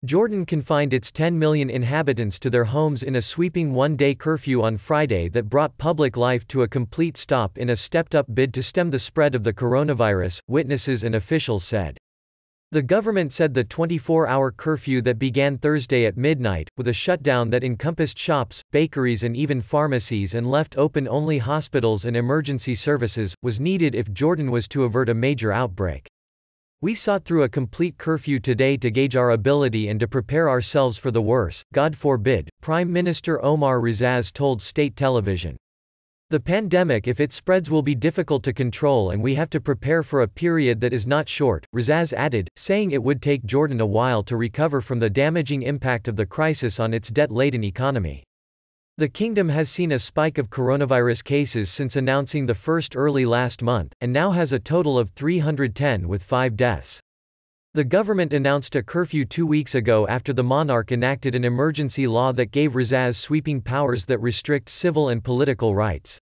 Jordan confined its 10 million inhabitants to their homes in a sweeping one-day curfew on Friday that brought public life to a complete stop in a stepped-up bid to stem the spread of the coronavirus, witnesses and officials said. The government said the 24-hour curfew that began Thursday at midnight, with a shutdown that encompassed shops, bakeries and even pharmacies and left open only hospitals and emergency services, was needed if Jordan was to avert a major outbreak. We sought through a complete curfew today to gauge our ability and to prepare ourselves for the worst, God forbid, Prime Minister Omar Rizaz told state television. The pandemic, if it spreads, will be difficult to control and we have to prepare for a period that is not short, Rizaz added, saying it would take Jordan a while to recover from the damaging impact of the crisis on its debt-laden economy. The kingdom has seen a spike of coronavirus cases since announcing the first early last month, and now has a total of 310 with 5 deaths. The government announced a curfew 2 weeks ago after the monarch enacted an emergency law that gave Rizaz sweeping powers that restrict civil and political rights.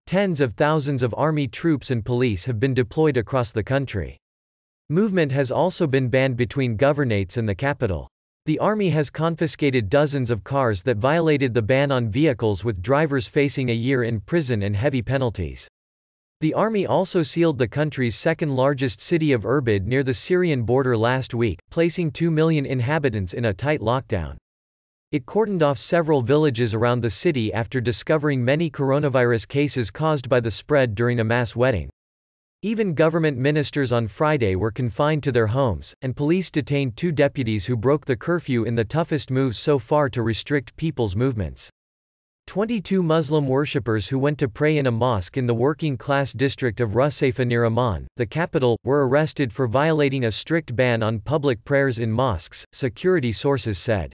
Tens of thousands of army troops and police have been deployed across the country. Movement has also been banned between governorates and the capital. The army has confiscated dozens of cars that violated the ban on vehicles, with drivers facing a year in prison and heavy penalties. The army also sealed the country's second-largest city of Irbid near the Syrian border last week, placing 2 million inhabitants in a tight lockdown. It cordoned off several villages around the city after discovering many coronavirus cases caused by the spread during a mass wedding. Even government ministers on Friday were confined to their homes, and police detained 2 deputies who broke the curfew in the toughest moves so far to restrict people's movements. 22 Muslim worshippers who went to pray in a mosque in the working-class district of Rusaifa near Amman, the capital, were arrested for violating a strict ban on public prayers in mosques, security sources said.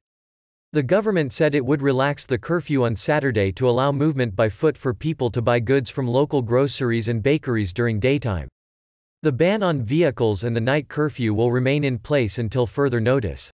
The government said it would relax the curfew on Saturday to allow movement by foot for people to buy goods from local groceries and bakeries during daytime. The ban on vehicles and the night curfew will remain in place until further notice.